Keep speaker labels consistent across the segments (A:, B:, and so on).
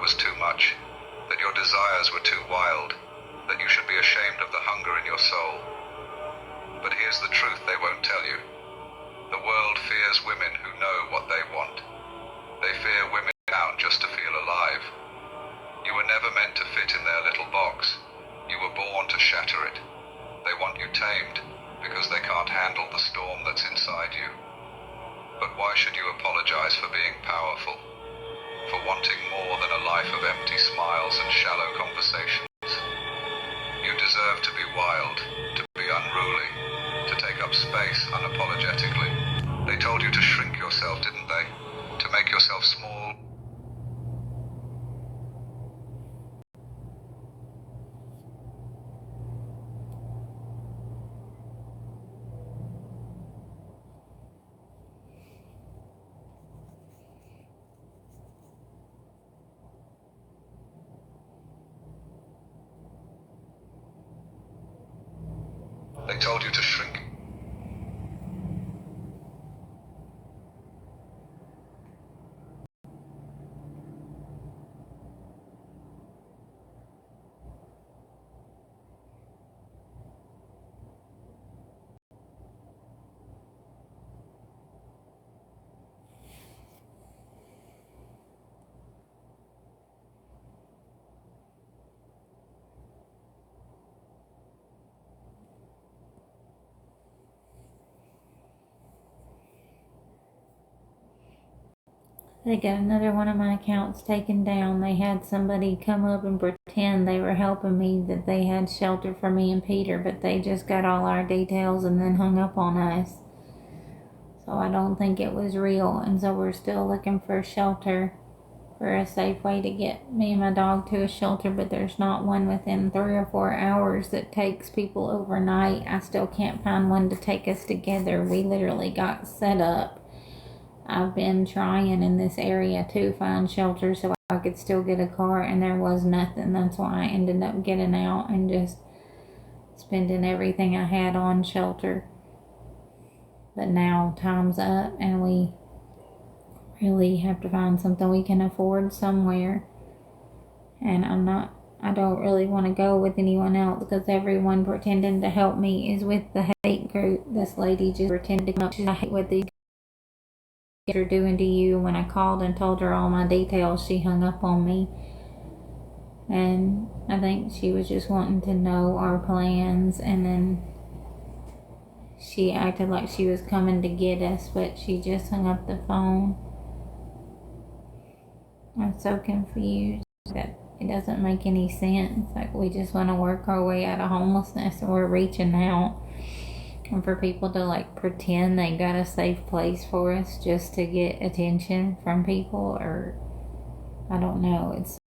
A: was too much, that your desires were too wild, that you should be ashamed of the hunger in your soul. But here's the truth they won't tell you. The world fears women who know what they want. They fear women down just to feel alive. You were never meant to fit in their little box. You were born to shatter it. They want you tamed, because they can't handle the storm that's inside you. But why should you apologize for being powerful? For wanting more than a life of empty smiles and shallow conversations? You deserve to be wild, to be unruly, to take up space unapologetically. They told you to shrink yourself, didn't they? To make yourself small. They told you to shrink.
B: They got another one of my accounts taken down. They had somebody come up and pretend they were helping me, that they had shelter for me and Peter, but they just got all our details and then hung up on us. So I don't think it was real, and so we're still looking for a shelter, for a safe way to get me and my dog to a shelter, but there's not one within 3 or 4 hours that takes people overnight. I still can't find one to take us together. We literally got set up. I've been trying in this area to find shelter so I could still get a car, and there was nothing. That's why I ended up getting out and just spending everything I had on shelter. But now time's up and we really have to find something we can afford somewhere. And I don't really want to go with anyone else, because everyone pretending to help me is with the hate group. This lady just pretended to come up. I hate what these guys are doing to you. When I called and told her all my details, she hung up on me. And I think she was just wanting to know our plans, and then she acted like she was coming to get us, but she just hung up the phone. I'm so confused that it doesn't make any sense. Like, we just want to work our way out of homelessness, and we're reaching out. And for people to like pretend they got a safe place for us just to get attention from people, or I don't know, it's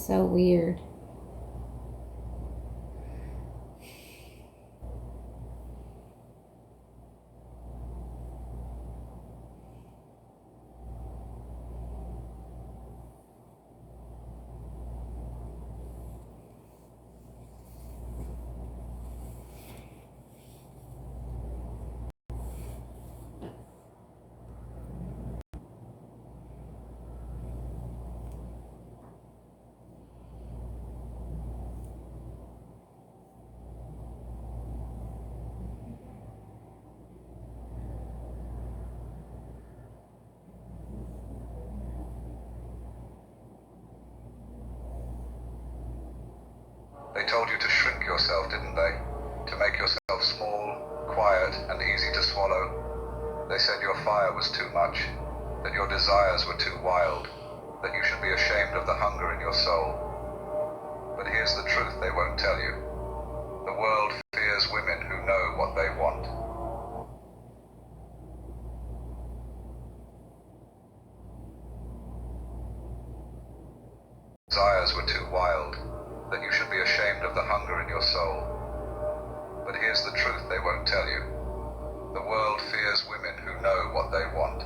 B: so weird.
A: They told you to shrink yourself, didn't they? To make yourself small, quiet, and easy to swallow. They said your fire was too much, that your desires were too wild, that you should be ashamed of the hunger in your soul. But here's the truth they won't tell you. The world fears women who know what they want. Desires were too wild, that you should be ashamed of the hunger in your soul. But here's the truth they won't tell you. The world fears women who know what they want.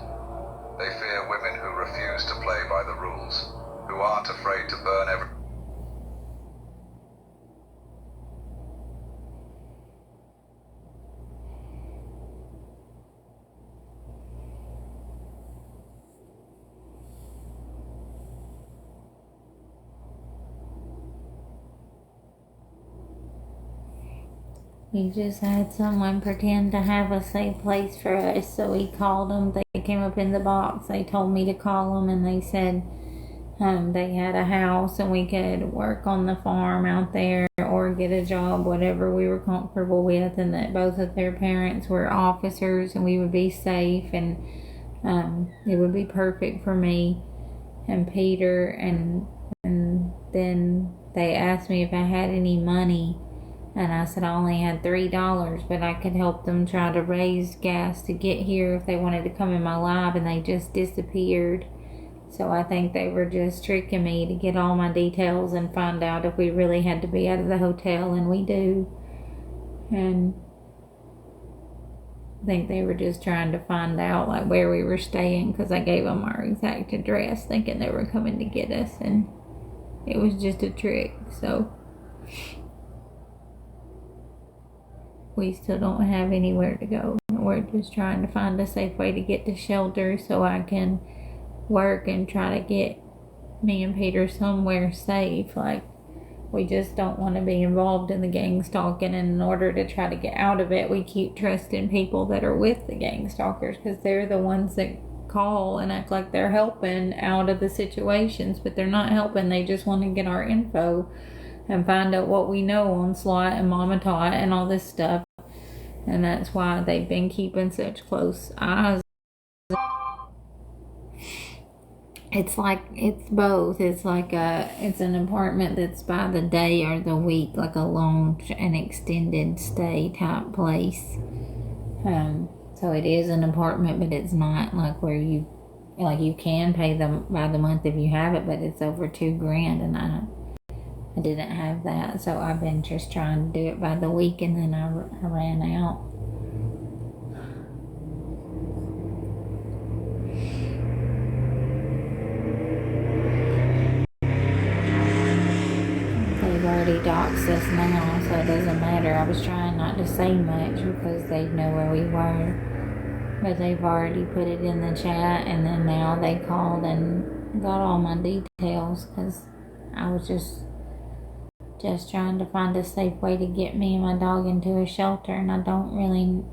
A: They fear women who refuse to play by the rules, who aren't afraid to burn everything.
B: We just had someone pretend to have a safe place for us, so we called them. They came up in the box. They told me to call them, and they said they had a house and we could work on the farm out there or get a job, whatever we were comfortable with, and that both of their parents were officers and we would be safe, and it would be perfect for me and Peter. And then they asked me if I had any money, and I said I only had $3, but I could help them try to raise gas to get here if they wanted to come in my lab, and they just disappeared. So I think they were just tricking me to get all my details and find out if we really had to be out of the hotel, and we do. And I think they were just trying to find out like where we were staying, because I gave them our exact address thinking they were coming to get us, and it was just a trick. So we still don't have anywhere to go. We're just trying to find a safe way to get to shelter so I can work and try to get me and Peter somewhere safe. Like, we just don't want to be involved in the gang stalking, and in order to try to get out of it, we keep trusting people that are with the gang stalkers, because they're the ones that call and act like they're helping out of the situations, but they're not helping. They just want to get our info and find out what we know on SWAT and Mama Tot and all this stuff. And that's why they've been keeping such close eyes. It's like, it's both. It's like it's an apartment that's by the day or the week, like a long and extended stay type place. So it is an apartment, but it's not like where you can pay them by the month if you have it, but it's over $2,000, and I didn't have that, so I've been just trying to do it by the week, and then I ran out. They've already doxed us now, so it doesn't matter. I was trying not to say much because they know where we were, but they've already put it in the chat, and then now they called and got all my details, because I was just trying to find a safe way to get me and my dog into a shelter, and I don't really